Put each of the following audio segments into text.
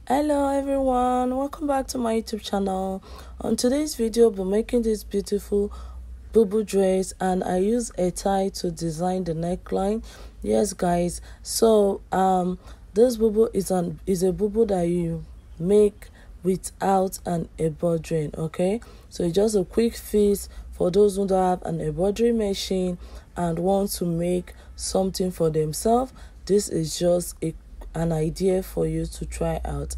Hello everyone, welcome back to my YouTube channel. On today's video, I'll be making this beautiful Bubu dress, and I use a tie to design the neckline. Yes guys, so this Bubu is a Bubu that you make without an embroidery. Okay, so it's just a quick fix for those who don't have an embroidery machine and want to make something for themselves. This is just an idea for you to try out.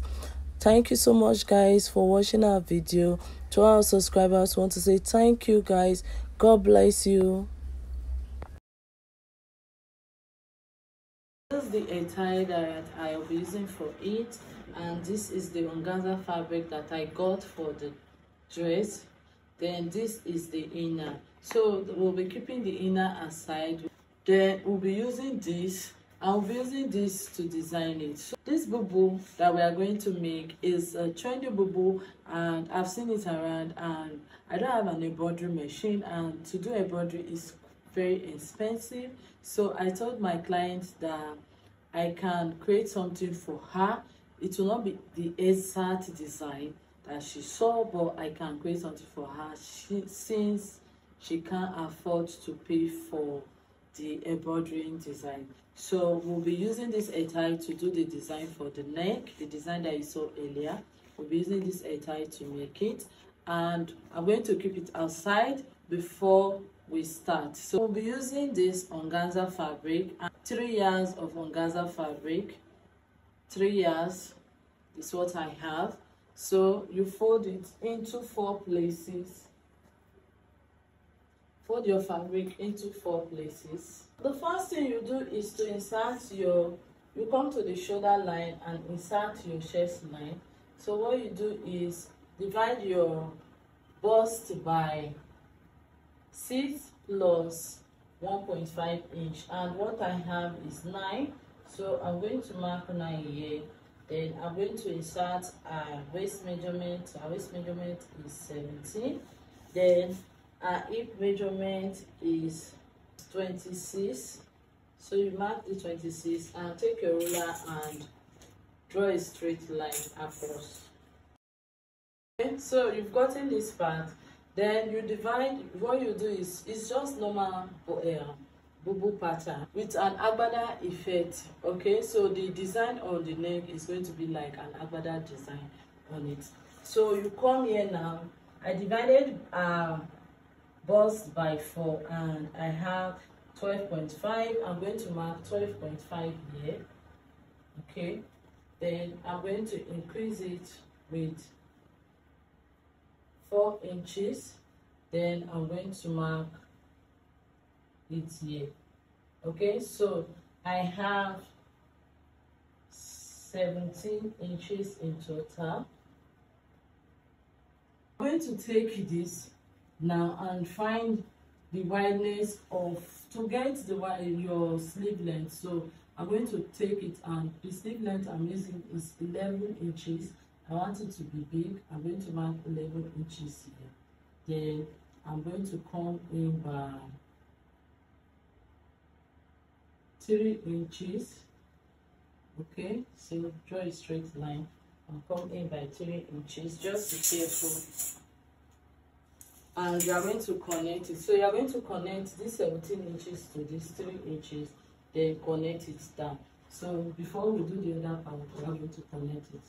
Thank you so much guys for watching our video. To our subscribers, I want to say thank you guys. God bless you. This is the attire that I will be using for it, and this is the organza fabric that I got for the dress. Then this is the inner, so we'll be keeping the inner aside. Then we'll be using this. I'll be using this to design it. So this Bubu that we are going to make is a trendy Bubu, and I've seen it around, and I don't have an embroidery machine, and to do embroidery is very expensive. So I told my client that I can create something for her. It will not be the exact design that she saw, but I can create something for her since she can't afford to pay for the embroidering design. So we'll be using this attire to do the design for the neck, the design that you saw earlier. We'll be using this attire to make it, and I'm going to keep it outside before we start. So we'll be using this organza fabric, and 3 yards of organza fabric. 3 yards is what I have. So you fold it into 4 places. Fold your fabric into 4 places. The first thing you do is to you come to the shoulder line and insert your chest line. So what you do is divide your bust by 6 plus 1.5 inch, and what I have is 9. So I'm going to mark 9 here. Then I'm going to insert a waist measurement. Our waist measurement is 17. Then our hip measurement is 26. So you mark the 26 and take your ruler and draw a straight line across. Okay, so you've gotten this part. Then you divide. What you do is it's just normal Bubu pattern with an Agbada effect. Okay, so the design on the neck is going to be like an Agbada design on it. So you come here now. I divided bust by 4, and I have 12.5. I'm going to mark 12.5 here. Okay, then I'm going to increase it with 4 inches. Then I'm going to mark it here. Okay, so I have 17 inches in total. I'm going to take this now and find the wideness of, to get your sleeve length. So I'm going to take it, and the sleeve length I'm using is 11 inches. I want it to be big. I'm going to mark 11 inches here. Then I'm going to come in by 3 inches. Okay, so draw a straight line and come in by 3 inches. Just be careful. And you are going to connect it. So you are going to connect this 17 inches to this 3 inches, then connect it down. So before we do the other part, we are going to connect it.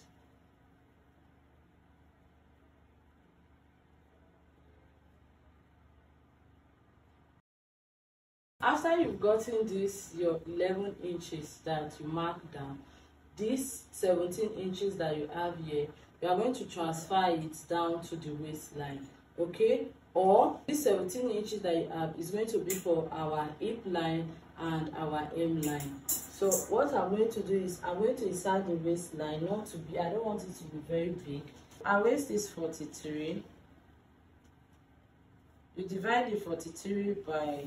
After you've gotten this, your 11 inches that you mark down, this 17 inches that you have here, you are going to transfer it down to the waistline. Okay, or this 17 inches that you have is going to be for our hip line and our hem line. So what I'm going to do is I'm going to insert the waistline, not to be, I don't want it to be very big. Our waist is 43. You divide the 43 by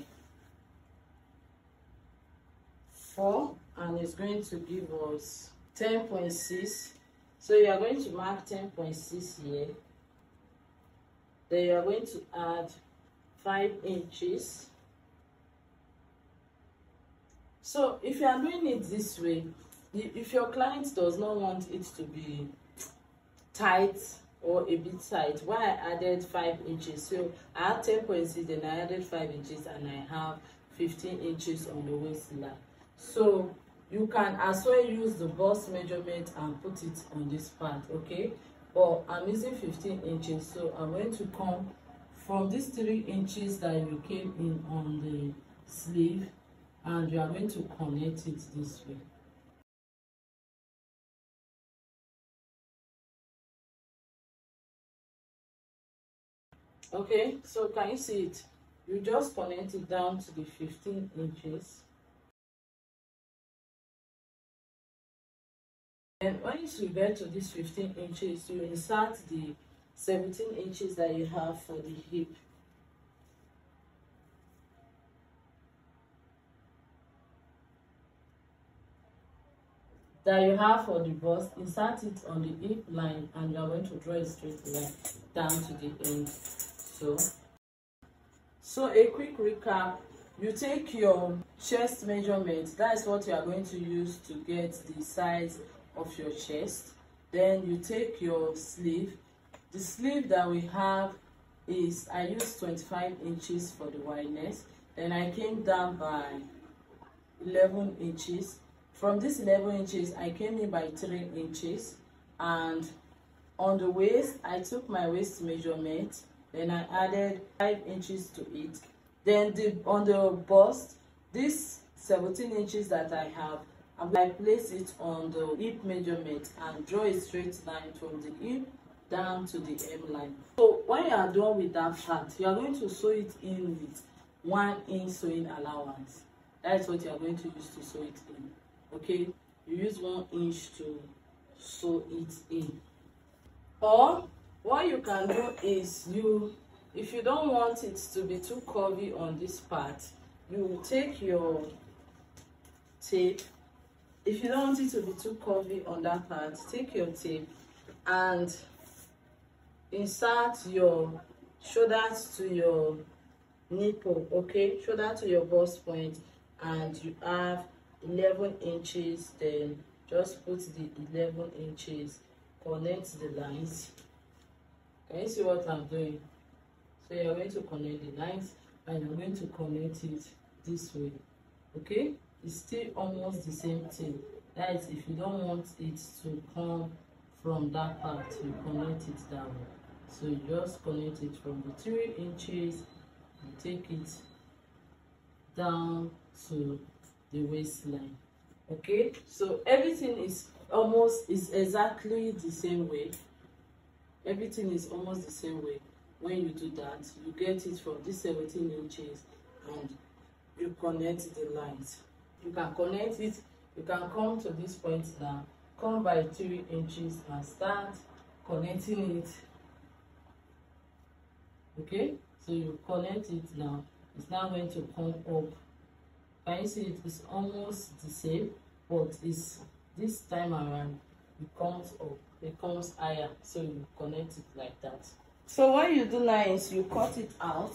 4, and it's going to give us 10.6. So you are going to mark 10.6 here. Then you are going to add 5 inches. So if you are doing it this way, if your client does not want it to be tight or a bit tight, why I added 5 inches. So I had 10.6, then I added 5 inches, and I have 15 inches on the waistline. So you can as well use the bust measurement and put it on this part, okay? But I'm using 15 inches, so I'm going to come from these 3 inches that you came in on the sleeve, and you are going to connect it this way. Okay, so can you see it? You just connect it down to the 15 inches. And once you get to this 15 inches, you insert the 17 inches that you have for the hip. That you have for the bust, insert it on the hip line, and you are going to draw a straight line down to the end. So a quick recap: you take your chest measurement, that is what you are going to use to get the size of your chest. Then you take your sleeve. The sleeve that we have is, I used 25 inches for the wideness. Then I came down by 11 inches. From this 11 inches, I came in by 3 inches. And on the waist, I took my waist measurement, then I added 5 inches to it. Then on the bust, this 17 inches that I have, I place it on the hip measurement and draw a straight line from the hip down to the hem line. So when you are done with that part, you are going to sew it in with 1 inch sewing allowance. That is what you are going to use to sew it in. Okay, you use 1 inch to sew it in. Or what you can do is, if you don't want it to be too curvy on this part, you take your tape. If you don't want it to be too curvy on that part, take your tape and insert your shoulders to your nipple, okay, shoulder to your bust point, and you have 11 inches. Then just put the 11 inches, connect the lines. Can you see what I'm doing? So you're going to connect the lines, and you're going to connect it this way, okay? It's still almost the same thing. That is, if you don't want it to come from that part, you connect it that way. So you just connect it from the 3 inches, and take it down to the waistline. Okay, so everything is exactly the same way. Everything is almost the same way. When you do that, you get it from this 17 inches and you connect the lines. You can connect it, you can come to this point now, come by 3 inches and start connecting it. Okay, so you connect it now. It's now going to come up. Can you see it is almost the same, but it's this time around it comes up, it comes higher. So you connect it like that. So when you do lines, you cut it out.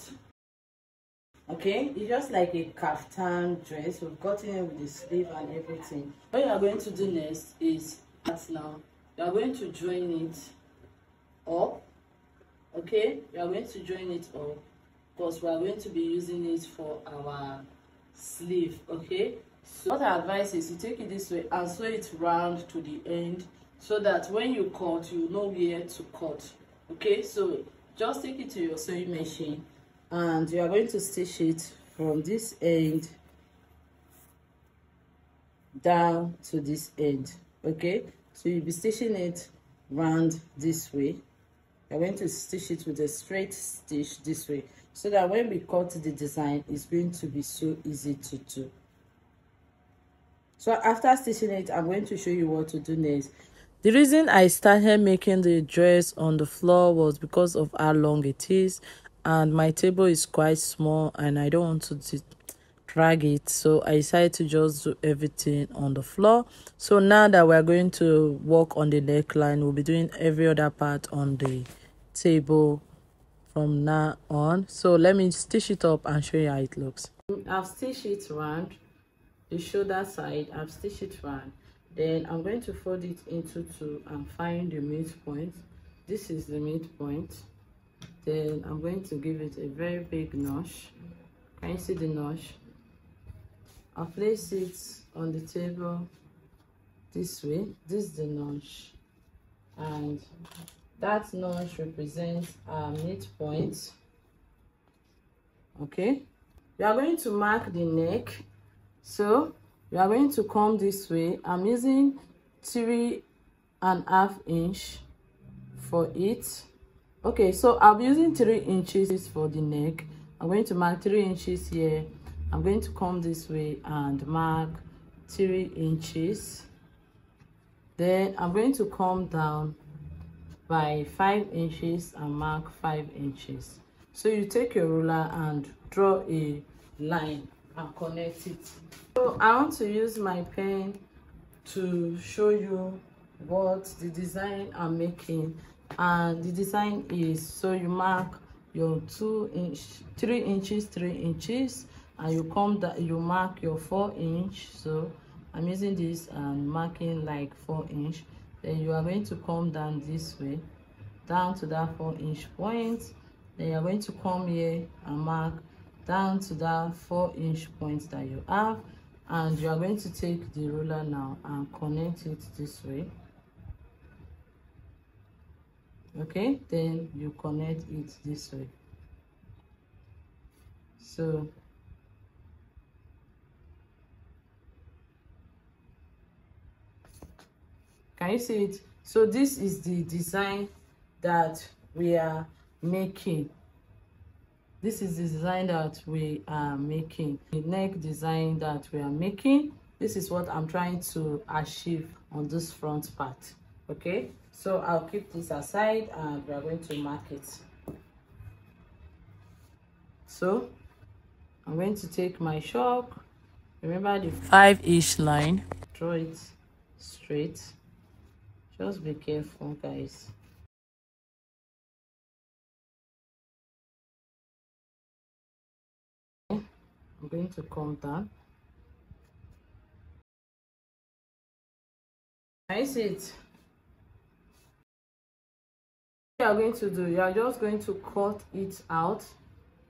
Okay, it's just like a kaftan dress. We've got it with the sleeve and everything. What you are going to do next is now you are going to join it up. Okay, you are going to join it up because we are going to be using it for our sleeve. Okay, so what I advise is you take it this way and sew it round to the end, so that when you cut, you know where to cut. Okay, so just take it to your sewing machine and you are going to stitch it from this end down to this end. Okay, so you'll be stitching it round this way. You're going to stitch it with a straight stitch this way, so that when we cut the design, it's going to be so easy to do. So after stitching it, I'm going to show you what to do next. The reason I started making the dress on the floor was because of how long it is, and my table is quite small and I don't want to drag it, so I decided to just do everything on the floor. So now that we're going to work on the neckline, we'll be doing every other part on the table from now on. So let me stitch it up and show you how it looks. I've stitched it round the shoulder side. I've stitched it round. Then I'm going to fold it into two and find the midpoint. This is the midpoint. Then I'm going to give it a very big notch. Can you see the notch? I'll place it on the table this way. This is the notch, and that notch represents our midpoint. Okay, we are going to mark the neck. So we are going to come this way. I'm using 3.5 inch for it. Okay, so I'll be using 3 inches for the neck. I'm going to mark 3 inches here. I'm going to come this way and mark 3 inches. Then I'm going to come down by 5 inches and mark 5 inches. So you take your ruler and draw a line and connect it. So I want to use my pen to show you what the design I'm making. And the design is, so you mark your 3 inches, and you come down, you mark your 4 inch. So I'm using this and marking like 4 inch. Then you are going to come down this way, down to that 4 inch point. Then you're going to come here and mark down to that 4 inch point that you have, and you are going to take the ruler now and connect it this way. Okay, then you connect it this way. So can you see it? So this is the design that we are making. This is the design that we are making. The neck design that we are making. This is what I'm trying to achieve on this front part. Okay, so I'll keep this aside and we are going to mark it. So I'm going to take my chalk. Remember the 5-inch line. Draw it straight. Just be careful, guys. I'm going to come down. Can you see it? What you are going to do, you are just going to cut it out.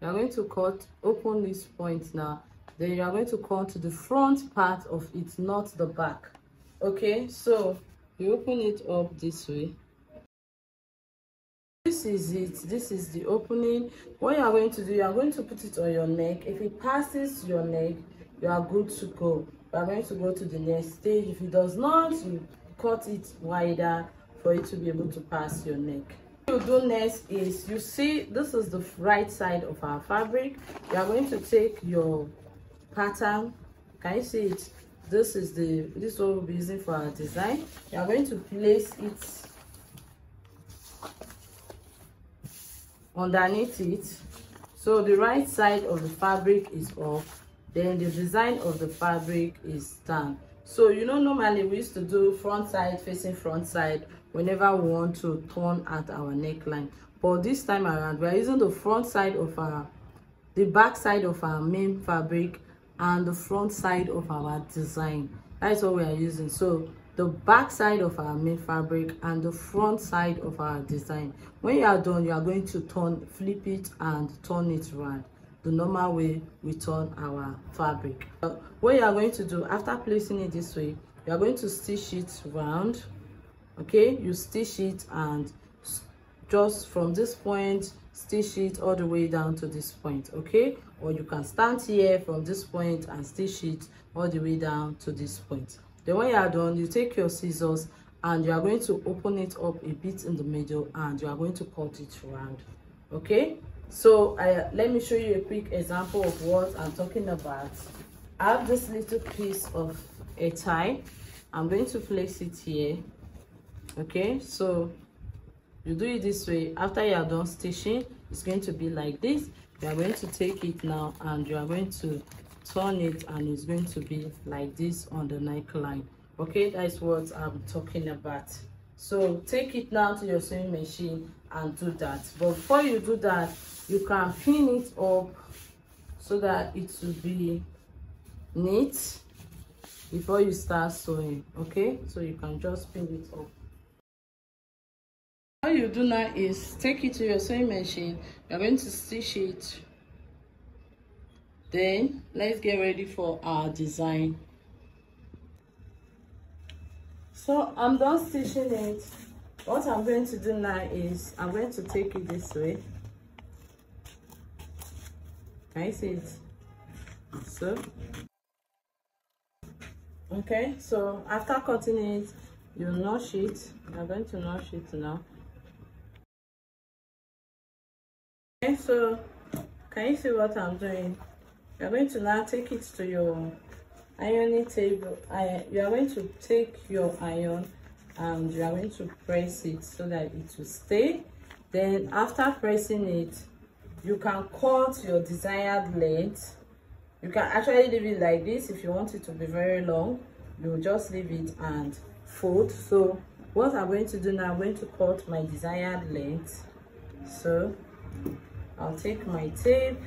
You are going to cut, open this point now. Then you are going to cut the front part of it, not the back. Okay, so you open it up this way. This is it. This is the opening. What you are going to do, you are going to put it on your neck. If it passes your neck, you are good to go. You are going to go to the next stage. If it does not, you cut it wider for it to be able to pass your neck. What you do next is, you see, this is the right side of our fabric. You are going to take your pattern. Can you see it? This is what we'll be using for our design. You are going to place it underneath it. So the right side of the fabric is up, then the design of the fabric is down. So you know, normally we used to do front side facing front side whenever we want to turn at our neckline, but this time around we are using the front side of the back side of our main fabric and the front side of our design. That's what we are using. So the back side of our main fabric and the front side of our design. When you are done, you are going to flip it and turn it around the normal way we turn our fabric. What you are going to do after placing it this way, you are going to stitch it round. Okay, you stitch it and just from this point stitch it all the way down to this point. Okay, or you can start here from this point and stitch it all the way down to this point. Then when you are done, you take your scissors and you are going to open it up a bit in the middle and you are going to cut it round. Okay, so let me show you a quick example of what I'm talking about. I have this little piece of a tie. I'm going to place it here. Okay, so you do it this way. After you are done stitching, it's going to be like this. You are going to take it now and you are going to turn it and it's going to be like this on the neckline. Okay, that's what I'm talking about. So take it now to your sewing machine and do that. But before you do that, you can pin it up so that it will be neat. before you start sewing. Okay, so you can just pin it up. What you do now is take it to your sewing machine. You're going to stitch it. Then let's get ready for our design. So I'm done stitching it. What I'm going to do now is I'm going to take it this way. Can you see it? So okay, so after cutting it, you notch it. I'm going to notch it now. Okay, so can you see what I'm doing? You're going to now take it to your ironing table. You are going to take your iron and you are going to press it so that it will stay. Then after pressing it, you can cut your desired length. You can actually leave it like this. If you want it to be very long, you just leave it and fold. So what I'm going to do now, I'm going to cut my desired length. So I'll take my tape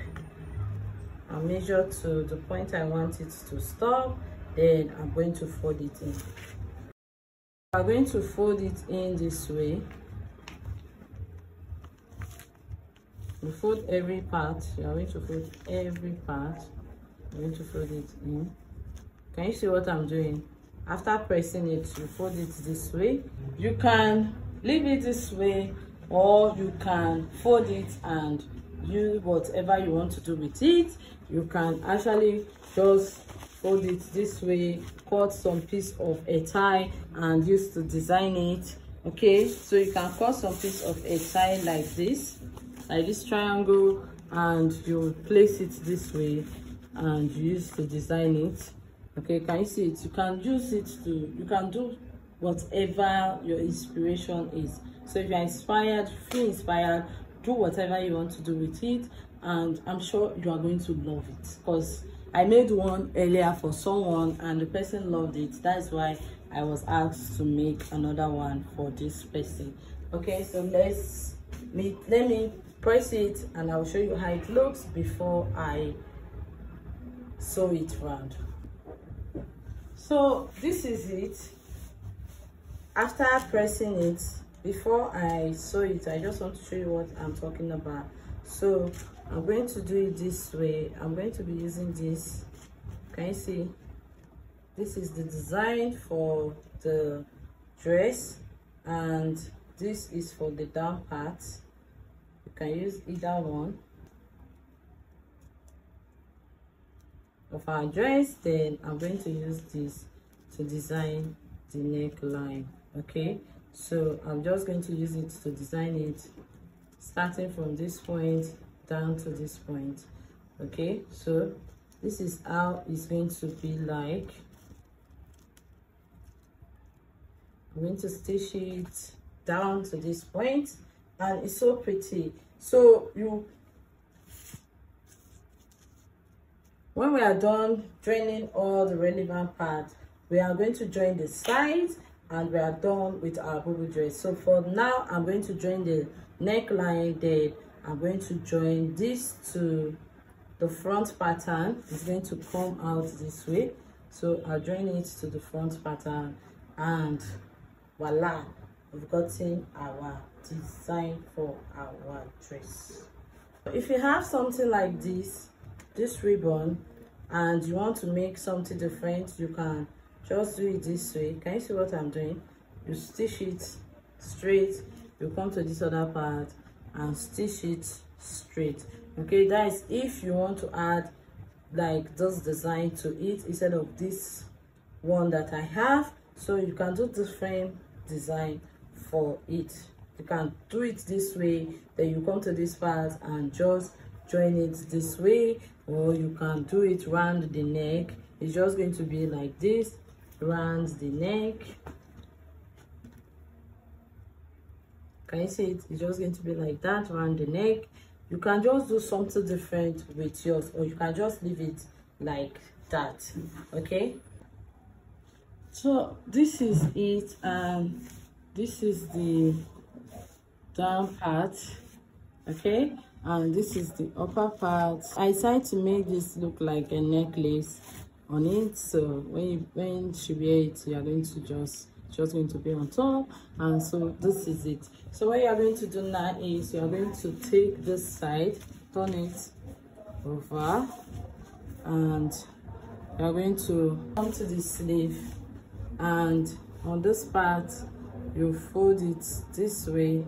and measure to the point I want it to stop. Then I'm going to fold it in. I'm going to fold it in this way. You fold every part. You are going to fold every part. I'm going to fold it in. Can you see what I'm doing? After pressing it, you fold it this way. You can leave it this way, or you can fold it and use whatever you want to do with it. You can actually just fold it this way, cut some piece of a tie and use to design it. Okay, so you can cut some piece of a tie like this triangle, and you place it this way and use to design it. Okay, can you see it? You can use it to, you can do whatever your inspiration is. So if you're inspired, feel inspired, do whatever you want to do with it, and I'm sure you are going to love it, because I made one earlier for someone and the person loved it. That's why I was asked to make another one for this person. Okay, so let me press it and I'll show you how it looks before I sew it round. So this is it. After pressing it, before I sew it, I just want to show you what I'm talking about. So I'm going to do it this way. I'm going to be using this. Can you see? This is the design for the dress, and this is for the down part. You can use either one of our dress. Then I'm going to use this to design the neckline. Okay, so I'm just going to use it to design it, starting from this point down to this point. Okay, so this is how it's going to be like. I'm going to stitch it down to this point, and it's so pretty. So when we are done joining all the relevant parts, we are going to join the sides and we are done with our Bubu dress. So for now, I'm going to join the neckline. Then I'm going to join this to the front pattern. It's going to come out this way. So I'll join it to the front pattern, and voila, we've gotten our design for our dress. If you have something like this ribbon, and you want to make something different, you can just do it this way. Can you see what I'm doing? You stitch it straight, you come to this other part and stitch it straight. Okay, that is if you want to add like this design to it instead of this one that I have. So you can do different design for it. You can do it this way, then you come to this part and just join it this way, or you can do it round the neck. It's just going to be like this, round the neck. Can you see it? It's just going to be like that, round the neck. You can just do something different with yours, or you can just leave it like that. Okay, so this is it, and this is the down part. Okay, and this is the upper part. I decided to make this look like a necklace on it. So when she wear it, you are going to just going to be on top. And so this is it. So what you are going to do now is you are going to take this side, turn it over, and you are going to come to the sleeve, and on this part you fold it this way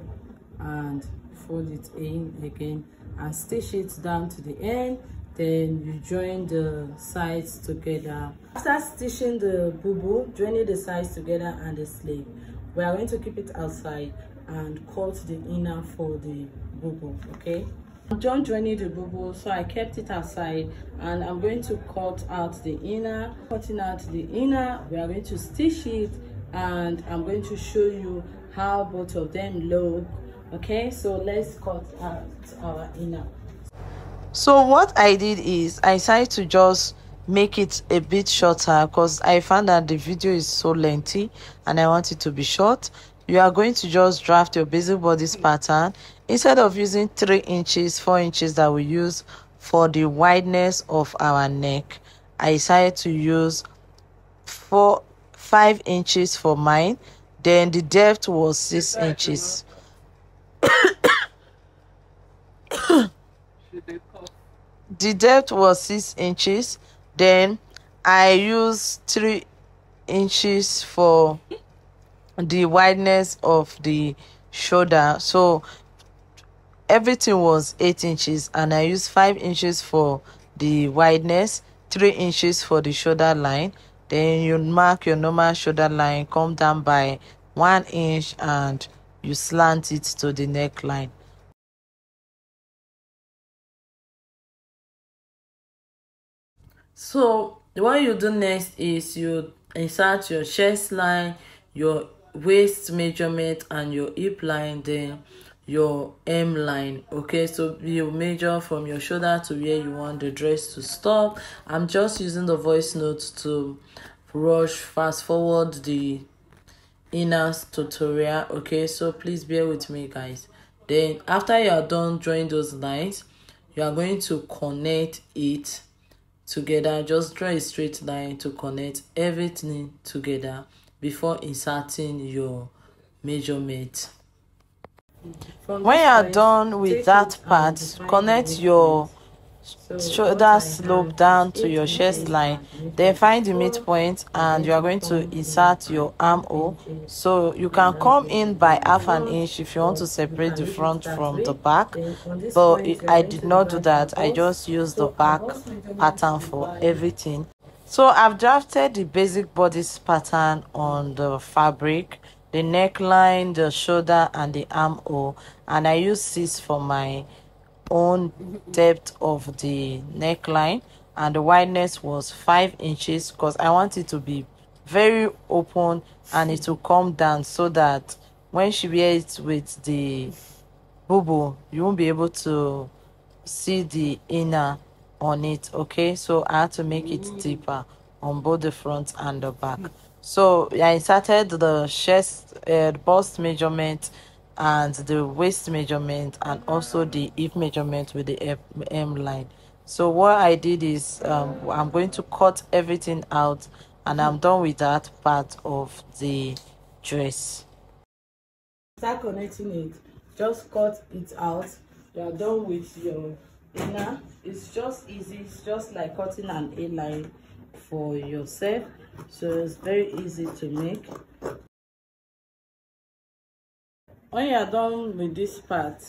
and fold it in again and stitch it down to the end. Then you join the sides together. After stitching the bubu, joining the sides together and the sleeve, we are going to keep it outside and cut the inner for the bubu. Okay, I'm done joining the bubu, so I kept it outside and I'm going to cut out the inner. Cutting out the inner, we are going to stitch it, and I'm going to show you how both of them look. Okay, so let's cut out our inner. So what I did is I decided to just make it a bit shorter because I found that the video is so lengthy and I want it to be short. You are going to just draft your basic bodice pattern. Instead of using 3 inches, 4 inches that we use for the wideness of our neck, I decided to use 5 inches for mine. Then the depth was 6 inches. The depth was 6 inches. Then I used 3 inches for the wideness of the shoulder. So everything was 8 inches, and I used 5 inches for the wideness, 3 inches for the shoulder line. Then you mark your normal shoulder line, come down by 1 inch, and you slant it to the neckline. So what you do next is you insert your chest line, your waist measurement, and your hip line, then your hem line. Okay, so you measure from your shoulder to where you want the dress to stop. I'm just using the voice notes to fast forward the inner tutorial. Okay, so please bear with me, guys. Then after you are done drawing those lines, you are going to connect it together. Just draw a straight line to connect everything together before inserting your measurement. When you are done with that part, connect your shoulder slope down to your chest line, then find the midpoint, and you are going to insert your armhole. So you can come in by half an inch if you want to separate the front from the back, but I did not do that. I just used the back pattern for everything. So I've drafted the basic bodice pattern on the fabric, the neckline, the shoulder, and the armhole, and I use 6 for my own depth of the neckline, and the wideness was 5 inches because I want it to be very open and it will come down so that when she wears it with the bubu, you won't be able to see the inner on it. Okay, so I had to make it deeper on both the front and the back. So I inserted the chest, bust measurement, and the waist measurement, and also the hip measurement with the hem line. So what I did is I'm going to cut everything out, and I'm done with that part of the dress. Start connecting it, just cut it out. You are done with your inner. It's just easy. It's just like cutting an A-line for yourself, so it's very easy to make. When you are done with this part,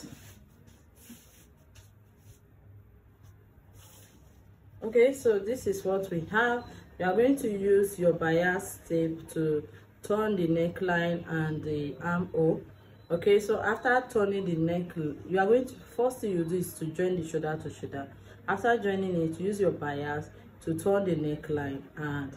okay, so this is what we have. You are going to use your bias tape to turn the neckline and the armhole. Okay, so after turning the neck, you are going to, first thing you do is to join the shoulder to shoulder. After joining it, use your bias to turn the neckline and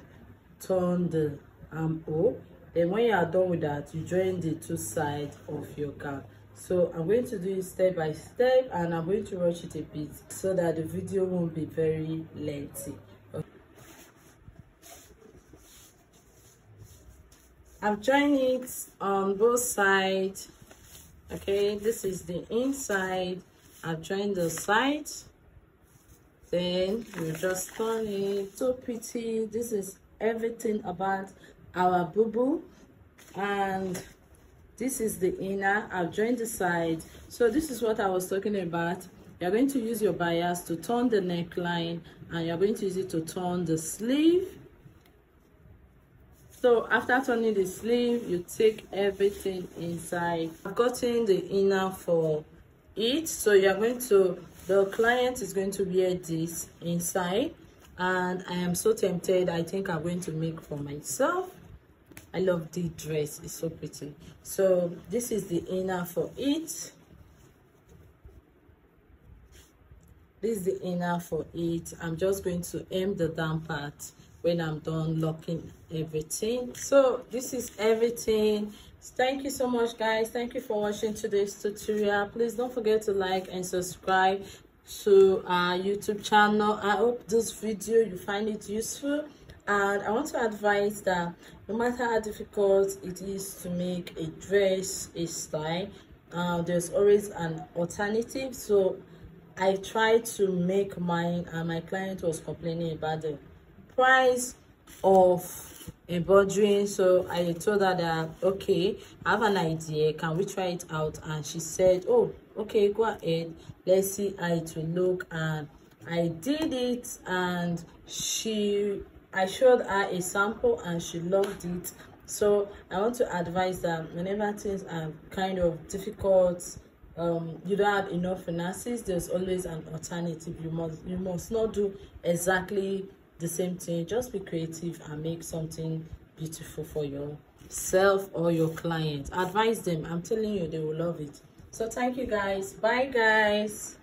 turn the armhole. Then when you are done with that, you join the 2 sides of your gown. So I'm going to do it step by step, and I'm going to rush it a bit so that the video won't be very lengthy. Okay. I'm joining it on both sides. Okay, this is the inside. I've joined the sides. then you just turn it. So pretty. This is everything about our Bubu, and this is the inner. I've joined the side. So this is what I was talking about. You're going to use your bias to turn the neckline, and you're going to use it to turn the sleeve. So after turning the sleeve, you take everything inside. I've gotten the inner for it, so you're going to, the client is going to wear this inside, and I am so tempted. I think I'm going to make for myself. I love the dress, it's so pretty. So this is the inner for it. This is the inner for it. I'm just going to hem the down part when I'm done locking everything. So this is everything. Thank you so much, guys. Thank you for watching today's tutorial. Please don't forget to like and subscribe to our YouTube channel. I hope this video you find it useful, and I want to advise that no matter how difficult it is to make a dress, a style, there's always an alternative. So I tried to make mine, and my client was complaining about the price of embroidering. So I told her that, okay, I have an idea, can we try it out? And she said, oh, okay, go ahead, let's see how it will look. And I did it, and I showed her a sample, and she loved it. So I want to advise that whenever things are kind of difficult, you don't have enough finances, there's always an alternative. You must not do exactly the same thing. Just be creative and make something beautiful for yourself or your client. Advise them. I'm telling you, they will love it. So thank you, guys. Bye, guys.